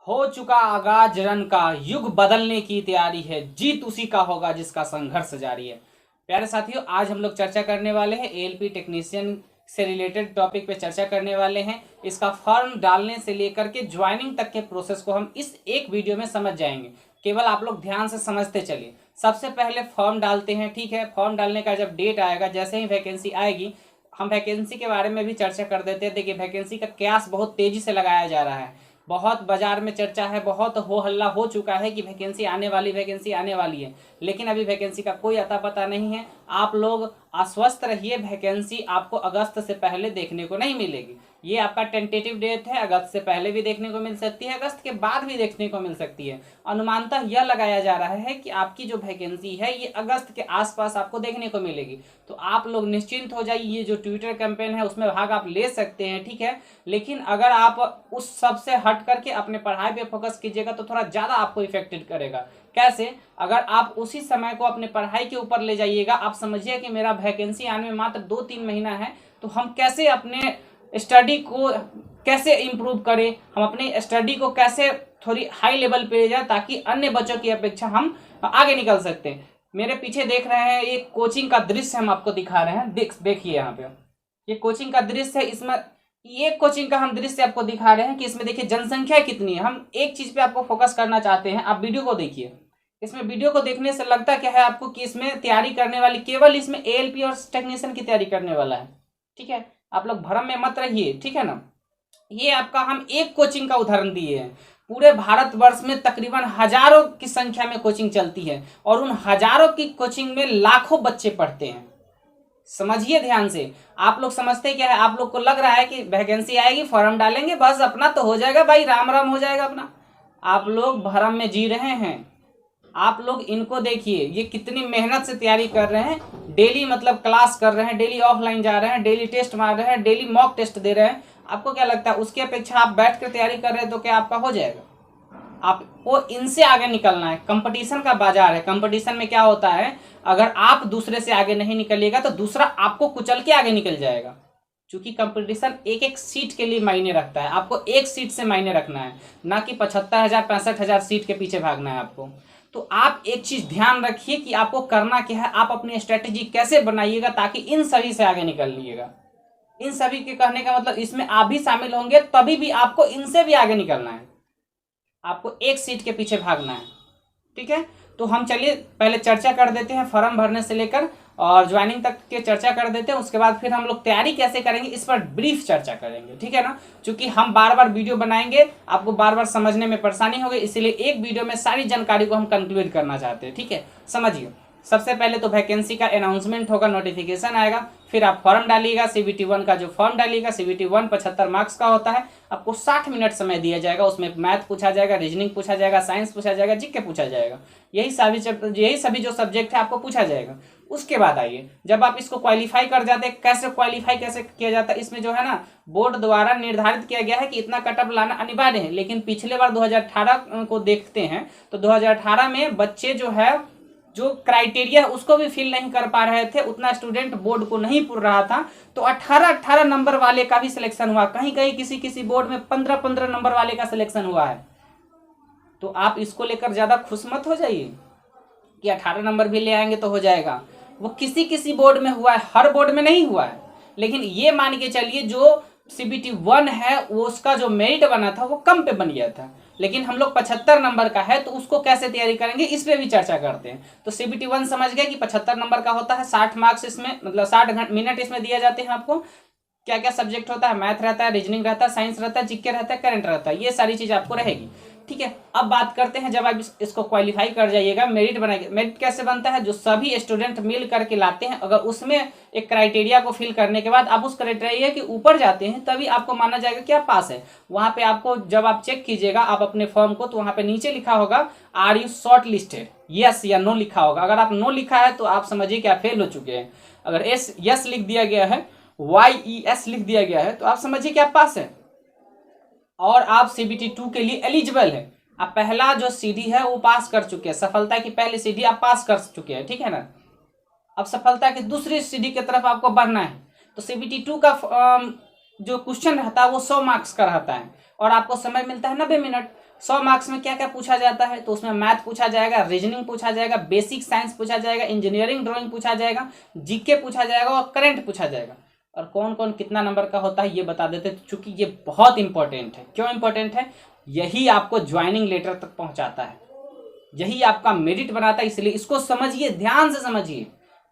हो चुका आगाज रन का, युग बदलने की तैयारी है, जीत उसी का होगा जिसका संघर्ष जारी है। प्यारे साथियों, आज हम लोग चर्चा करने वाले हैं एएलपी टेक्नीशियन से रिलेटेड टॉपिक पे चर्चा करने वाले हैं। इसका फॉर्म डालने से लेकर के ज्वाइनिंग तक के प्रोसेस को हम इस एक वीडियो में समझ जाएंगे। केवल आप लोग ध्यान से समझते चलिए। सबसे पहले फॉर्म डालते हैं, ठीक है। फॉर्म डालने का जब डेट आएगा, जैसे ही वैकेंसी आएगी, हम वैकेंसी के बारे में भी चर्चा कर देते हैं। देखिए, वैकेंसी का कयास बहुत तेजी से लगाया जा रहा है। बहुत बाजार में चर्चा है, बहुत हो हल्ला हो चुका है कि वैकेंसी आने वाली है, लेकिन अभी वैकेंसी का कोई अता पता नहीं है। आप लोग आश्वस्त रहिए, वैकेंसी आपको अगस्त से पहले देखने को नहीं मिलेगी। ये आपका टेंटेटिव डेट है, अगस्त से पहले भी देखने को मिल सकती है, अगस्त के बाद भी देखने को मिल सकती है। अनुमानतः यह लगाया जा रहा है कि आपकी जो वैकेंसी है ये अगस्त के आसपास आपको देखने को मिलेगी। तो आप लोग निश्चिंत हो जाइए, ये जो ट्विटर कैंपेन है उसमें भाग आप ले सकते हैं, ठीक है। लेकिन अगर आप उस सब से हट करके अपने पढ़ाई पे फोकस कीजिएगा तो थोड़ा ज़्यादा आपको इफेक्टेड करेगा। कैसे? अगर आप उसी समय को अपने पढ़ाई के ऊपर ले जाइएगा, आप समझिए कि मेरा वैकेंसी आने में मात्र 2-3 महीना है, तो हम कैसे अपने स्टडी को कैसे इम्प्रूव करें, हम अपनी स्टडी को कैसे थोड़ी हाई लेवल पे ले जाए ताकि अन्य बच्चों की अपेक्षा हम आगे निकल सकते हैं। मेरे पीछे देख रहे हैं, एक कोचिंग का दृश्य हम आपको दिखा रहे हैं। देखिए यहाँ पे ये कोचिंग का दृश्य है। इसमें ये कोचिंग का हम दृश्य आपको दिखा रहे हैं कि इसमें देखिए जनसंख्या कितनी है। हम एक चीज पे आपको फोकस करना चाहते हैं, आप वीडियो को देखिए। इसमें वीडियो को देखने से लगता क्या है आपको कि इसमें तैयारी करने वाली केवल इसमें एएलपी और टेक्नीशियन की तैयारी करने वाला है, ठीक है। आप लोग भ्रम में मत रहिए, ठीक है ना। ये आपका हम एक कोचिंग का उदाहरण दिए हैं। पूरे भारतवर्ष में तकरीबन हजारों की संख्या में कोचिंग चलती है और उन हजारों की कोचिंग में लाखों बच्चे पढ़ते हैं। समझिए ध्यान से। आप लोग समझते क्या है, आप लोग को लग रहा है कि वैकेंसी आएगी, फॉर्म डालेंगे, बस अपना तो हो जाएगा भाई, राम राम हो जाएगा अपना। आप लोग भ्रम में जी रहे हैं। आप लोग इनको देखिए, ये कितनी मेहनत से तैयारी कर रहे हैं। डेली मतलब क्लास कर रहे हैं, डेली ऑफलाइन जा रहे हैं, डेली टेस्ट मार रहे हैं, डेली मॉक टेस्ट दे रहे हैं। आपको क्या लगता है उसकी अपेक्षा आप बैठ कर तैयारी कर रहे हैं तो क्या आपका हो जाएगा? आपको इनसे आगे निकलना है। कंपटीशन का बाजार है। कंपटीशन में क्या होता है, अगर आप दूसरे से आगे नहीं निकलिएगा तो दूसरा आपको कुचल के आगे निकल जाएगा। क्योंकि कंपटीशन एक एक सीट के लिए मायने रखता है। आपको एक सीट से मायने रखना है, ना कि 75,000 65,000 सीट के पीछे भागना है आपको। तो आप एक चीज ध्यान रखिए कि आपको करना क्या है, आप अपनी स्ट्रेटेजी कैसे बनाइएगा ताकि इन सभी से आगे निकल लीजिएगा। इन सभी के कहने का मतलब इसमें आप भी शामिल होंगे तभी भी आपको इनसे भी आगे निकलना है। आपको एक सीट के पीछे भागना है, ठीक है। तो हम चलिए पहले चर्चा कर देते हैं, फॉर्म भरने से लेकर और ज्वाइनिंग तक के चर्चा कर देते हैं। उसके बाद फिर हम लोग तैयारी कैसे करेंगे इस पर ब्रीफ चर्चा करेंगे, ठीक है ना। क्योंकि हम बार बार वीडियो बनाएंगे, आपको बार बार समझने में परेशानी होगी, इसीलिए एक वीडियो में सारी जानकारी को हम कंक्लूड करना चाहते हैं, ठीक है। समझिए, सबसे पहले तो वैकेंसी का अनाउंसमेंट होगा, नोटिफिकेशन आएगा, फिर आप फॉर्म डालिएगा। CBT 1 का जो फॉर्म डालिएगा, CBT 1 75 मार्क्स का होता है। आपको 60 मिनट समय दिया जाएगा। उसमें मैथ पूछा जाएगा, रीजनिंग पूछा जाएगा, साइंस पूछा जाएगा, जीके पूछा जाएगा। यही सभी जो सब्जेक्ट है आपको पूछा जाएगा। उसके बाद आइए, जब आप इसको क्वालिफाई कर जाते हैं, क्वालिफाई कैसे किया जाता है, इसमें जो है ना बोर्ड द्वारा निर्धारित किया गया है कि इतना कटअप लाना अनिवार्य है। लेकिन पिछले बार 2018 को देखते हैं तो 2018 में बच्चे जो है, जो क्राइटेरिया है उसको भी फिल नहीं कर पा रहे थे, उतना स्टूडेंट बोर्ड को नहीं पुर रहा था। तो 18 नंबर वाले का भी सिलेक्शन हुआ, कहीं कहीं किसी बोर्ड में 15 नंबर वाले का सिलेक्शन हुआ है। तो आप इसको लेकर ज्यादा खुश मत हो जाइए कि 18 नंबर भी ले आएंगे तो हो जाएगा। वो किसी बोर्ड में हुआ है, हर बोर्ड में नहीं हुआ है। लेकिन ये मान के चलिए जो CBT 1 है वो उसका जो मेरिट बना था वो कम पे बन गया था। लेकिन हम लोग 75 नंबर का है तो उसको कैसे तैयारी करेंगे इस पे भी चर्चा करते हैं। तो CBT 1 समझ गए कि 75 नंबर का होता है, 60 मार्क्स इसमें मतलब 60 मिनट इसमें दिया जाते हैं आपको। क्या क्या सब्जेक्ट होता है, मैथ रहता है, रीजनिंग रहता है, साइंस रहता है, जीके रहता है, करंट रहता है, ये सारी चीज आपको रहेगी, ठीक है। अब बात करते हैं, जब आप इसको क्वालिफाई कर जाइएगा, मेरिट बनाएंगे। मेरिट कैसे बनता है, जो सभी स्टूडेंट मिल करके लाते हैं, अगर उसमें एक क्राइटेरिया को फिल करने के बाद आप उस क्राइटेरिया के ऊपर जाते हैं तभी आपको माना जाएगा कि आप पास है। वहां पे आपको जब आप चेक कीजिएगा आप अपने फॉर्म को, तो वहां पे नीचे लिखा होगा are you shortlisted, yes या नो लिखा होगा। अगर आप नो लिखा है तो आप समझिए कि आप फेल हो चुके हैं। अगर यस लिख दिया गया है, YES लिख दिया गया है, तो आप समझिए कि आप पास है और आप CBT 2 के लिए एलिजिबल है। आप पहला जो सीढ़ी है वो पास कर चुके हैं, सफलता की पहली सीढ़ी आप पास कर चुके हैं, ठीक है ना। अब सफलता की दूसरी सीढ़ी की तरफ आपको बढ़ना है। तो CBT 2 का जो क्वेश्चन रहता है वो 100 मार्क्स का रहता है। और आपको समय मिलता है 90 मिनट। 100 मार्क्स में क्या क्या पूछा जाता है, तो उसमें मैथ पूछा जाएगा, रीजनिंग पूछा जाएगा, बेसिक साइंस पूछा जाएगा, इंजीनियरिंग ड्राइंग पूछा जाएगा, जीके पूछा जाएगा और करंट पूछा जाएगा। और कौन कौन कितना नंबर का होता है ये बता देते हैं, चूंकि ये बहुत इंपॉर्टेंट है। क्यों इंपॉर्टेंट है? यही आपको ज्वाइनिंग लेटर तक पहुंचाता है, यही आपका मेरिट बनाता है, इसलिए इसको समझिए, ध्यान से समझिए।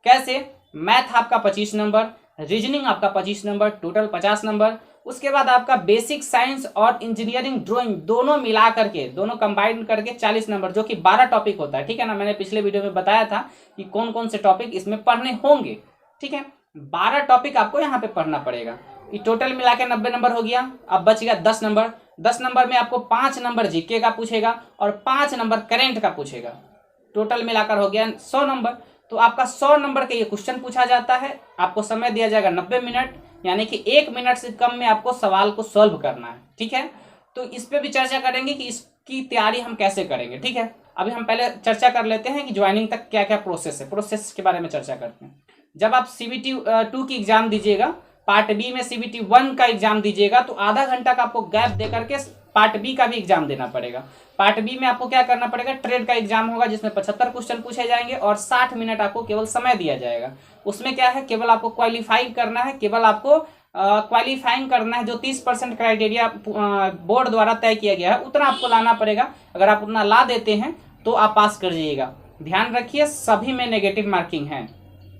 कैसे? मैथ आपका 25 नंबर, रीजनिंग आपका 25 नंबर, टोटल 50 नंबर। उसके बाद आपका बेसिक साइंस और इंजीनियरिंग ड्राइंग दोनों मिला करके, दोनों कंबाइन करके 40 नंबर, जो कि 12 टॉपिक होता है। ठीक है ना, मैंने पिछले वीडियो में बताया था कि कौन कौन से टॉपिक इसमें पढ़ने होंगे। ठीक है, 12 टॉपिक आपको यहाँ पे पढ़ना पड़ेगा। ये टोटल मिला के 90 नंबर हो गया। अब बच गया 10 नंबर। 10 नंबर में आपको 5 नंबर जीके का पूछेगा और 5 नंबर करेंट का पूछेगा। टोटल मिलाकर हो गया 100 नंबर। तो आपका 100 नंबर का ये क्वेश्चन पूछा जाता है। आपको समय दिया जाएगा 90 मिनट, यानी कि 1 मिनट से कम में आपको सवाल को सॉल्व करना है। ठीक है, तो इस पे भी चर्चा करेंगे कि इसकी तैयारी हम कैसे करेंगे। ठीक है, अभी हम पहले चर्चा कर लेते हैं कि ज्वाइनिंग तक क्या क्या प्रोसेस है। प्रोसेस के बारे में चर्चा करते हैं। जब आप CBT 2 की एग्जाम दीजिएगा, पार्ट बी में CBT 1 का एग्जाम दीजिएगा, तो आधा घंटा का आपको गैप दे करके पार्ट बी का भी एग्जाम देना पड़ेगा। पार्ट बी में आपको क्या करना पड़ेगा? ट्रेड का एग्जाम होगा, जिसमें 75 क्वेश्चन पूछे जाएंगे और 60 मिनट आपको केवल समय दिया जाएगा। उसमें क्या है, केवल आपको क्वालिफाई करना है, केवल आपको क्वालिफाइंग करना है। जो 30% क्राइटेरिया बोर्ड द्वारा तय किया गया है उतना आपको लाना पड़ेगा। अगर आप उतना ला देते हैं तो आप पास कर जाइएगा। ध्यान रखिए, सभी में नेगेटिव मार्किंग है।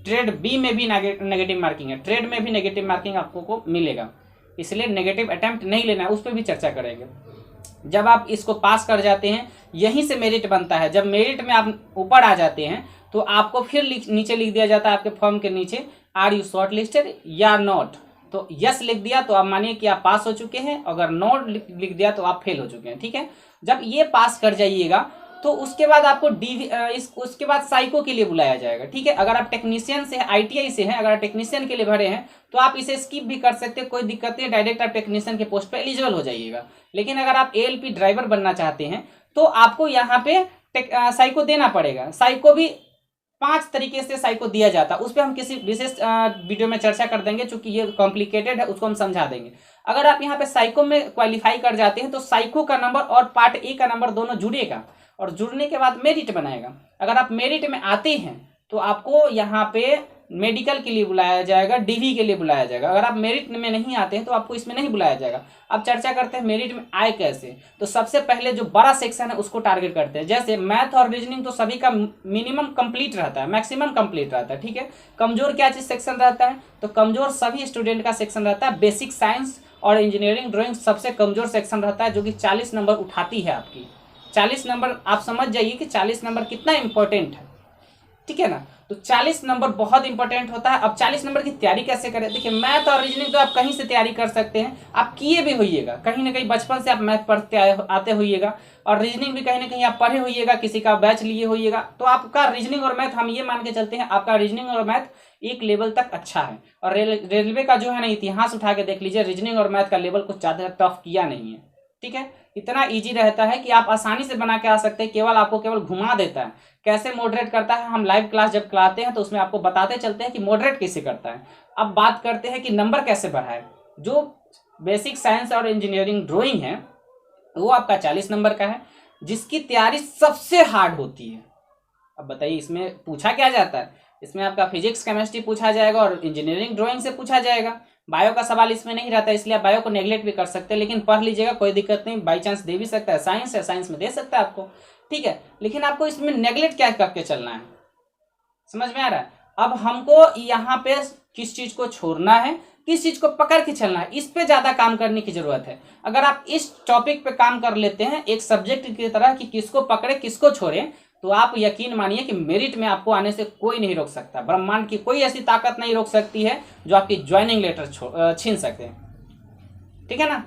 ट्रेड बी में भी नेगेटिव मार्किंग है, ट्रेड में भी नेगेटिव मार्किंग आपको मिलेगा, इसलिए नेगेटिव अटेम्प्ट नहीं लेना है। उस पर भी चर्चा करेंगे। जब आप इसको पास कर जाते हैं, यहीं से मेरिट बनता है। जब मेरिट में आप ऊपर आ जाते हैं तो आपको फिर नीचे लिख दिया जाता है आपके फॉर्म के नीचे, आर यू शॉर्ट लिस्टेड या नॉट। तो यस लिख दिया तो आप मानिए कि आप पास हो चुके हैं, अगर नॉट लिख दिया तो आप फेल हो चुके हैं। ठीक है, जब ये पास कर जाइएगा तो उसके बाद आपको उसके बाद साइको के लिए बुलाया जाएगा। ठीक है, अगर आप टेक्नीशियन से ITI से हैं, अगर आप टेक्नीशियन के लिए भरे हैं तो आप इसे स्किप भी कर सकते हैं, कोई दिक्कत नहीं, डायरेक्ट आप टेक्नीशियन के पोस्ट पे एलिजिबल हो जाइएगा। लेकिन अगर आप ALP ड्राइवर बनना चाहते हैं तो आपको यहाँ पे साइको देना पड़ेगा। साइको भी 5 तरीके से साइको दिया जाता है, उस पर हम किसी विशेष वीडियो में चर्चा कर देंगे, चूंकि ये कॉम्प्लिकेटेड है, उसको हम समझा देंगे। अगर आप यहाँ पे साइको में क्वालिफाई कर जाते हैं तो साइको का नंबर और पार्ट ए का नंबर दोनों जुड़ेगा और जुड़ने के बाद मेरिट बनाएगा। अगर आप मेरिट में आते हैं तो आपको यहाँ पे मेडिकल के लिए बुलाया जाएगा, DV के लिए बुलाया जाएगा। अगर आप मेरिट में नहीं आते हैं तो आपको इसमें नहीं बुलाया जाएगा। अब चर्चा करते हैं मेरिट में आए कैसे। तो सबसे पहले जो बड़ा सेक्शन है उसको टारगेट करते हैं। जैसे मैथ और रीजनिंग तो सभी का मिनिमम कंप्लीट रहता है, मैक्सिमम कंप्लीट रहता है। ठीक है, कमजोर क्या चीज सेक्शन रहता है? तो कमजोर सभी स्टूडेंट का सेक्शन रहता है। बेसिक साइंस और इंजीनियरिंग ड्राइंग सबसे कमजोर सेक्शन रहता है, जो कि 40 नंबर उठाती है आपकी। 40 नंबर आप समझ जाइए कि 40 नंबर कितना इंपॉर्टेंट है। ठीक है ना, तो 40 नंबर बहुत इंपॉर्टेंट होता है। अब 40 नंबर की तैयारी कैसे करें? देखिए, मैथ और रीजनिंग तो आप कहीं से तैयारी कर सकते हैं, आप किए भी होइएगा, कहीं ना कहीं बचपन से आप मैथ पढ़ते आते होइएगा, और रीजनिंग भी कहीं ना कहीं आप पढ़े होइएगा, किसी का बैच लिए होइएगा। तो आपका रीजनिंग और मैथ, हम ये मान के चलते हैं आपका रीजनिंग और मैथ एक लेवल तक अच्छा है। और रेलवे का जो है ना इतिहास उठा के देख लीजिए, रीजनिंग और मैथ का लेवल कुछ ज़्यादा टफ किया नहीं है। ठीक है, इतना इजी रहता है कि आप आसानी से बना के आ सकते हैं, केवल आपको केवल घुमा देता है। कैसे मॉडरेट करता है, हम लाइव क्लास जब कराते हैं तो उसमें आपको बताते चलते हैं कि मॉडरेट कैसे करता है। अब बात करते हैं कि नंबर कैसे बढ़ाए। जो बेसिक साइंस और इंजीनियरिंग ड्राइंग है वो आपका 40 नंबर का है, जिसकी तैयारी सबसे हार्ड होती है। अब बताइए इसमें पूछा क्या जाता है? इसमें आपका फिजिक्स केमिस्ट्री पूछा जाएगा और इंजीनियरिंग ड्राइंग से पूछा जाएगा। बायो का सवाल इसमें नहीं रहता, इसलिए आप बायो को नेगलेक्ट भी कर सकते हैं, लेकिन पढ़ लीजिएगा, कोई दिक्कत नहीं, बाई चांस दे भी सकता है। साइंस है, साइंस में दे सकता है आपको। ठीक है, लेकिन आपको इसमें नेगलेक्ट क्या करके चलना है, समझ में आ रहा है? अब हमको यहाँ पे किस चीज को छोड़ना है, किस चीज को पकड़ के चलना है, इस पे ज्यादा काम करने की जरूरत है। अगर आप इस टॉपिक पे काम कर लेते हैं एक सब्जेक्ट की तरह कि किसको पकड़े किसको छोड़े, तो आप यकीन मानिए कि मेरिट में आपको आने से कोई नहीं रोक सकता। ब्रह्मांड की कोई ऐसी ताकत नहीं रोक सकती है जो आपकी ज्वाइनिंग लेटर छीन सकते हैं। ठीक है ना,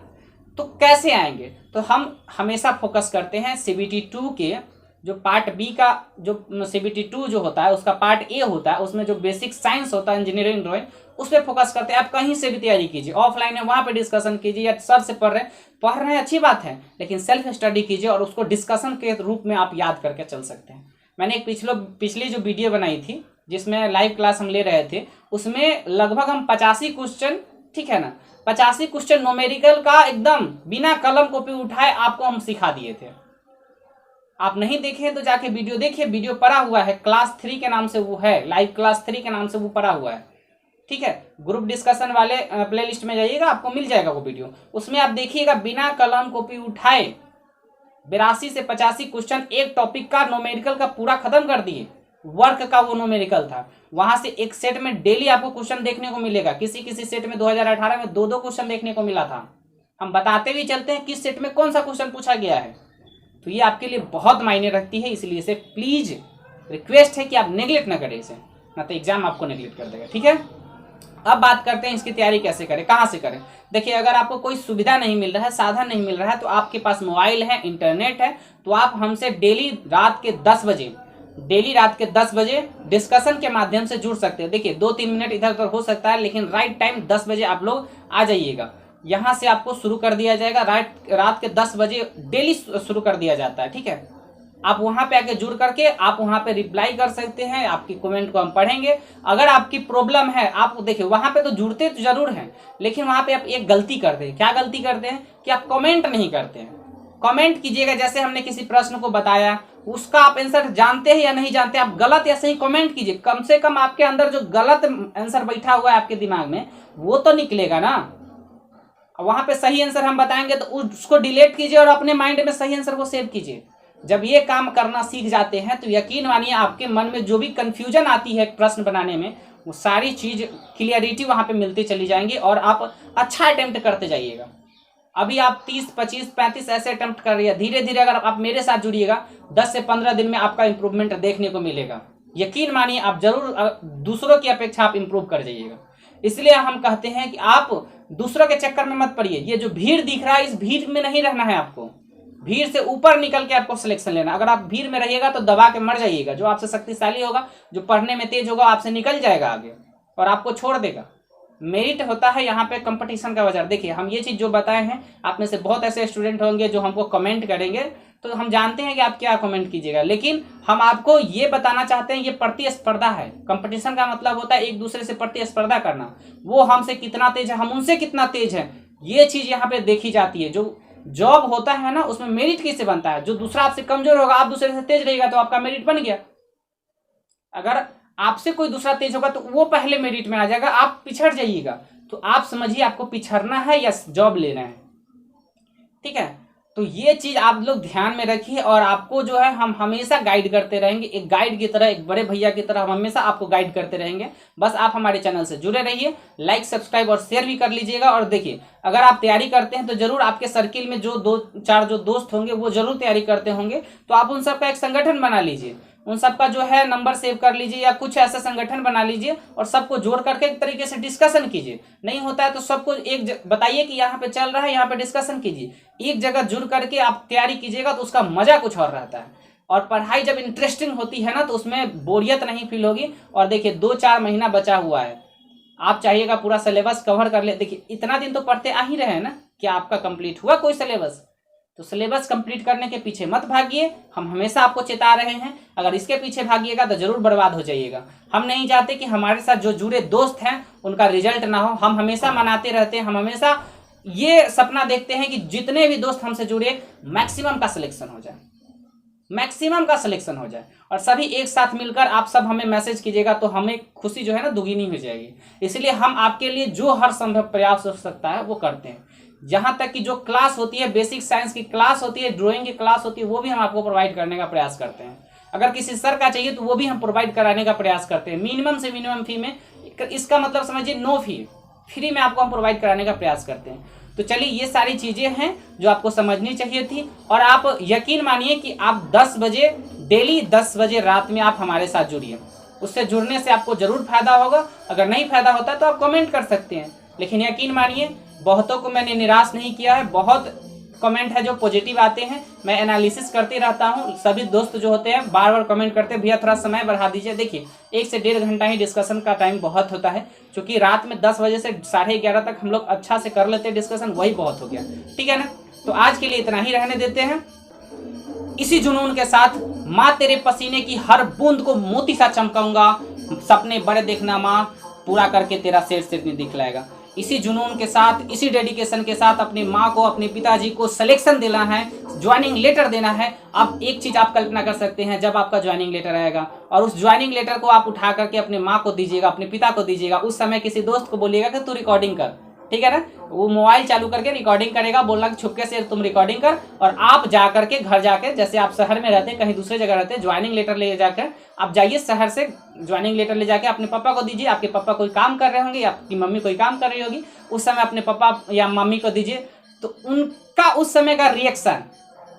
तो कैसे आएंगे? तो हम हमेशा फोकस करते हैं CBT 2 के जो पार्ट बी का, जो CBT 2 जो होता है उसका पार्ट ए होता है, उसमें जो बेसिक साइंस होता है इंजीनियरिंग ड्राइंग, उस पर फोकस करते हैं। आप कहीं से भी तैयारी कीजिए, ऑफलाइन है वहाँ पे डिस्कशन कीजिए, या सर से पढ़ रहे हैं अच्छी बात है, लेकिन सेल्फ स्टडी कीजिए और उसको डिस्कशन के रूप में आप याद करके चल सकते हैं। मैंने एक पिछली जो वीडियो बनाई थी जिसमें लाइव क्लास हम ले रहे थे, उसमें लगभग हम 85 क्वेश्चन ठीक है ना। 85 क्वेश्चन न्यूमेरिकल का एकदम बिना कलम कॉपी उठाए आपको हम सिखा दिए थे। आप नहीं देखे तो जाके वीडियो देखिए, वीडियो पड़ा हुआ है, क्लास 3 के नाम से वो है, लाइव क्लास 3 के नाम से वो पड़ा हुआ है, ठीक है। ग्रुप डिस्कशन वाले प्लेलिस्ट में जाइएगा, आपको मिल जाएगा वो वीडियो, उसमें आप देखिएगा बिना कलम कॉपी उठाए 82 से 85 क्वेश्चन एक टॉपिक का न्यूमेरिकल का पूरा खत्म कर दिए। वर्क का वो न्यूमेरिकल था, वहां से एक सेट में डेली आपको क्वेश्चन देखने को मिलेगा। किसी किसी सेट में 2018 में 2-2 क्वेश्चन देखने को मिला था। हम बताते भी चलते हैं किस सेट में कौन सा क्वेश्चन पूछा गया है, तो ये आपके लिए बहुत मायने रखती है। इसलिए इसे प्लीज रिक्वेस्ट है कि आप नेग्लेक्ट ना करें इसे, ना तो एग्जाम आपको नेग्लेक्ट कर देगा, ठीक है। अब बात करते हैं इसकी तैयारी कैसे करें, कहाँ से करें। देखिए, अगर आपको कोई सुविधा नहीं मिल रहा है, साधन नहीं मिल रहा है, तो आपके पास मोबाइल है, इंटरनेट है, तो आप हमसे डेली रात के 10 बजे डिस्कशन के माध्यम से जुड़ सकते हैं। देखिए 2-3 मिनट इधर उधर हो सकता है, लेकिन राइट टाइम 10 बजे आप लोग आ जाइएगा। यहाँ से आपको शुरू कर दिया जाएगा, रात के 10 बजे डेली शुरू कर दिया जाता है, ठीक है। आप वहां पे आके जुड़ करके आप वहां पे रिप्लाई कर सकते हैं, आपकी कमेंट को हम पढ़ेंगे। अगर आपकी प्रॉब्लम है, आप देखिए वहां पे तो जुड़ते तो जरूर हैं, लेकिन वहां पे आप एक गलती करते हैं। क्या गलती करते हैं कि आप कमेंट नहीं करते हैं। कमेंट कीजिएगा, जैसे हमने किसी प्रश्न को बताया उसका आप आंसर जानते हैं या नहीं जानते, आप गलत या सही कमेंट कीजिए। कम से कम आपके अंदर जो गलत आंसर बैठा हुआ है आपके दिमाग में वो तो निकलेगा ना। वहां पे सही आंसर हम बताएंगे तो उसको डिलीट कीजिए और अपने माइंड में सही आंसर को सेव कीजिए। जब ये काम करना सीख जाते हैं तो यकीन मानिए आपके मन में जो भी कंफ्यूजन आती है प्रश्न बनाने में, वो सारी चीज क्लियरिटी वहां पे मिलती चली जाएंगी और आप अच्छा अटेम्प्ट करते जाइएगा। अभी आप 30, 25, 35 ऐसे अटेम्प्ट कर रही है, धीरे धीरे अगर आप मेरे साथ जुड़िएगा 10 से 15 दिन में आपका इंप्रूवमेंट देखने को मिलेगा। यकीन मानिए आप जरूर दूसरों की अपेक्षा आप इंप्रूव कर जाइएगा। इसलिए हम कहते हैं कि आप दूसरों के चक्कर में मत पड़िए। ये जो भीड़ दिख रहा है, इस भीड़ में नहीं रहना है आपको, भीड़ से ऊपर निकल के आपको सिलेक्शन लेना। अगर आप भीड़ में रहिएगा तो दबा के मर जाइएगा। जो आपसे शक्तिशाली होगा, जो पढ़ने में तेज होगा, आपसे निकल जाएगा आगे और आपको छोड़ देगा। मेरिट होता है यहाँ पे कंपटीशन का वजह। देखिए हम ये चीज जो बताए हैं, आप में से बहुत ऐसे स्टूडेंट होंगे जो हमको कमेंट करेंगे, तो हम जानते हैं कि आप क्या कमेंट कीजिएगा, लेकिन हम आपको ये बताना चाहते हैं ये प्रतिस्पर्धा है। कंपटीशन का मतलब होता है एक दूसरे से प्रतिस्पर्धा करना। वो हमसे कितना तेज है, हम उनसे कितना तेज है, ये चीज यहाँ पे देखी जाती है। जो जॉब होता है ना, उसमें मेरिट किससे बनता है? जो दूसरा आपसे कमजोर होगा, आप दूसरे से तेज रहेगा तो आपका मेरिट बन गया। अगर आपसे कोई दूसरा तेज होगा तो वो पहले मेरिट में आ जाएगा, आप पिछड़ जाइएगा। तो आप समझिए आपको पिछड़ना है या जॉब लेना है, ठीक है। तो ये चीज आप लोग ध्यान में रखिए और आपको जो है हम हमेशा गाइड करते रहेंगे, एक गाइड की तरह, एक बड़े भैया की तरह हम हमेशा आपको गाइड करते रहेंगे। बस आप हमारे चैनल से जुड़े रहिए, लाइक, सब्सक्राइब और शेयर भी कर लीजिएगा। और देखिए अगर आप तैयारी करते हैं तो जरूर आपके सर्किल में जो 2-4 जो दोस्त होंगे वो जरूर तैयारी करते होंगे, तो आप उन सबका एक संगठन बना लीजिए, उन सबका जो है नंबर सेव कर लीजिए या कुछ ऐसा संगठन बना लीजिए और सबको जोड़ करके एक तरीके से डिस्कशन कीजिए। नहीं होता है तो सबको एक बताइए कि यहाँ पे चल रहा है, यहाँ पे डिस्कशन कीजिए। एक जगह जुड़ करके आप तैयारी कीजिएगा तो उसका मजा कुछ और रहता है। और पढ़ाई जब इंटरेस्टिंग होती है ना तो उसमें बोरियत नहीं फील होगी। और देखिए 2-4 महीना बचा हुआ है, आप चाहिएगा पूरा सिलेबस कवर कर ले। देखिए इतना दिन तो पढ़ते आ ही रहे हैं ना, क्या आपका कंप्लीट हुआ कोई सिलेबस? तो सिलेबस कंप्लीट करने के पीछे मत भागिए, हम हमेशा आपको चेता रहे हैं। अगर इसके पीछे भागिएगा तो जरूर बर्बाद हो जाइएगा। हम नहीं चाहते कि हमारे साथ जो जुड़े दोस्त हैं उनका रिजल्ट ना हो। हम हमेशा मनाते रहते हैं, हम हमेशा ये सपना देखते हैं कि जितने भी दोस्त हमसे जुड़े मैक्सिमम का सिलेक्शन हो जाए, मैक्सिमम का सिलेक्शन हो जाए और सभी एक साथ मिलकर आप सब हमें मैसेज कीजिएगा तो हमें खुशी जो है ना दुगनी हो जाएगी। इसलिए हम आपके लिए जो हर संभव प्रयास हो सकता है वो करते हैं। जहां तक कि जो क्लास होती है, बेसिक साइंस की क्लास होती है, ड्राइंग की क्लास होती है, वो भी हम आपको प्रोवाइड करने का प्रयास करते हैं। अगर किसी सर का चाहिए तो वो भी हम प्रोवाइड कराने का प्रयास करते हैं, मिनिमम से मिनिमम फी में। इसका मतलब समझिए नो फी, फ्री में आपको हम प्रोवाइड कराने का प्रयास करते हैं। तो चलिए ये सारी चीजें हैं जो आपको समझनी चाहिए थी। और आप यकीन मानिए कि आप 10 बजे डेली 10 बजे रात में आप हमारे साथ जुड़िए। उससे जुड़ने से आपको जरूर फायदा होगा। अगर नहीं फायदा होता तो आप कमेंट कर सकते हैं, लेकिन यकीन मानिए बहुतों को मैंने निराश नहीं किया है। बहुत कमेंट है जो पॉजिटिव आते हैं, मैं एनालिसिस करते रहता हूं। सभी दोस्त जो होते हैं बार बार कमेंट करते हैं भैया थोड़ा समय बढ़ा दीजिए। देखिए 1 से 1.5 घंटा ही डिस्कशन का टाइम बहुत होता है, क्योंकि रात में 10 बजे से 11:30 तक हम लोग अच्छा से कर लेते हैं डिस्कशन, वही बहुत हो गया, ठीक है ना। तो आज के लिए इतना ही रहने देते हैं। इसी जुनून के साथ माँ तेरे पसीने की हर बूंद को मोती सा चमकाऊंगा, सपने बड़े देखना माँ, पूरा करके तेरा शेर नहीं दिखलाएगा। इसी जुनून के साथ, इसी डेडिकेशन के साथ अपनी माँ को, अपने पिताजी को सिलेक्शन देना है, ज्वाइनिंग लेटर देना है। अब एक चीज़ आप कल्पना कर सकते हैं, जब आपका ज्वाइनिंग लेटर आएगा और उस ज्वाइनिंग लेटर को आप उठा करके अपने माँ को दीजिएगा, अपने पिता को दीजिएगा, उस समय किसी दोस्त को बोलिएगा कि तू रिकॉर्डिंग कर, ठीक है ना। वो मोबाइल चालू करके रिकॉर्डिंग करेगा, बोलना कि छुपके से तुम रिकॉर्डिंग कर, और आप जा करके घर जाके, जैसे आप शहर में रहते, कहीं दूसरे जगह रहते, ज्वाइनिंग लेटर ले जाकर आप जाइए, शहर से ज्वाइनिंग लेटर ले जाके अपने पापा को दीजिए। आपके पापा कोई काम कर रहे होंगे या आपकी मम्मी कोई काम कर रही होगी, उस समय अपने पापा या मम्मी को दीजिए। तो उनका उस समय का रिएक्शन,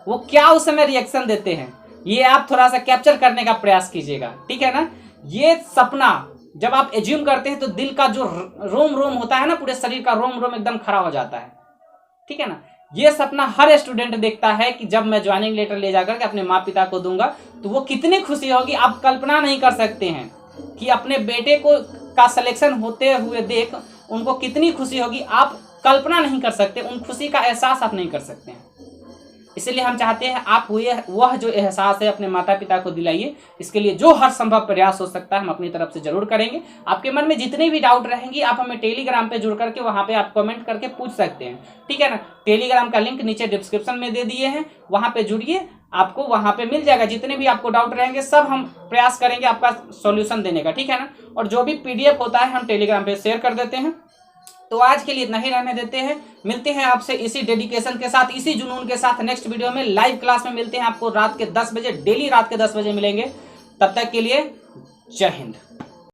वो क्या उस समय रिएक्शन देते हैं, ये आप थोड़ा सा कैप्चर करने का प्रयास कीजिएगा, ठीक है ना। ये सपना जब आप एज्यूम करते हैं तो दिल का जो रोम रोम होता है ना, पूरे शरीर का रोम रोम एकदम खड़ा हो जाता है, ठीक है ना। ये सपना हर स्टूडेंट देखता है कि जब मैं ज्वाइनिंग लेटर ले जाकर के अपने माँ पिता को दूंगा तो वो कितनी खुशी होगी, आप कल्पना नहीं कर सकते हैं कि अपने बेटे को का सिलेक्शन होते हुए देख उनको कितनी खुशी होगी, आप कल्पना नहीं कर सकते, उन खुशी का एहसास आप नहीं कर सकते हैं। इसलिए हम चाहते हैं आप वह जो एहसास है अपने माता पिता को दिलाइए। इसके लिए जो हर संभव प्रयास हो सकता है हम अपनी तरफ से जरूर करेंगे। आपके मन में जितने भी डाउट रहेंगी आप हमें टेलीग्राम पे जुड़ करके वहाँ पे आप कमेंट करके पूछ सकते हैं, ठीक है ना। टेलीग्राम का लिंक नीचे डिस्क्रिप्शन में दे दिए हैं, वहाँ पे जुड़िए, आपको वहाँ पे मिल जाएगा। जितने भी आपको डाउट रहेंगे सब हम प्रयास करेंगे आपका सॉल्यूशन देने का, ठीक है ना। और जो भी PDF होता है हम टेलीग्राम पे शेयर कर देते हैं। तो आज के लिए इतना ही रहने देते हैं, मिलते हैं आपसे इसी डेडिकेशन के साथ, इसी जुनून के साथ नेक्स्ट वीडियो में, लाइव क्लास में मिलते हैं आपको रात के 10 बजे, डेली रात के 10 बजे मिलेंगे। तब तक के लिए जय हिंद।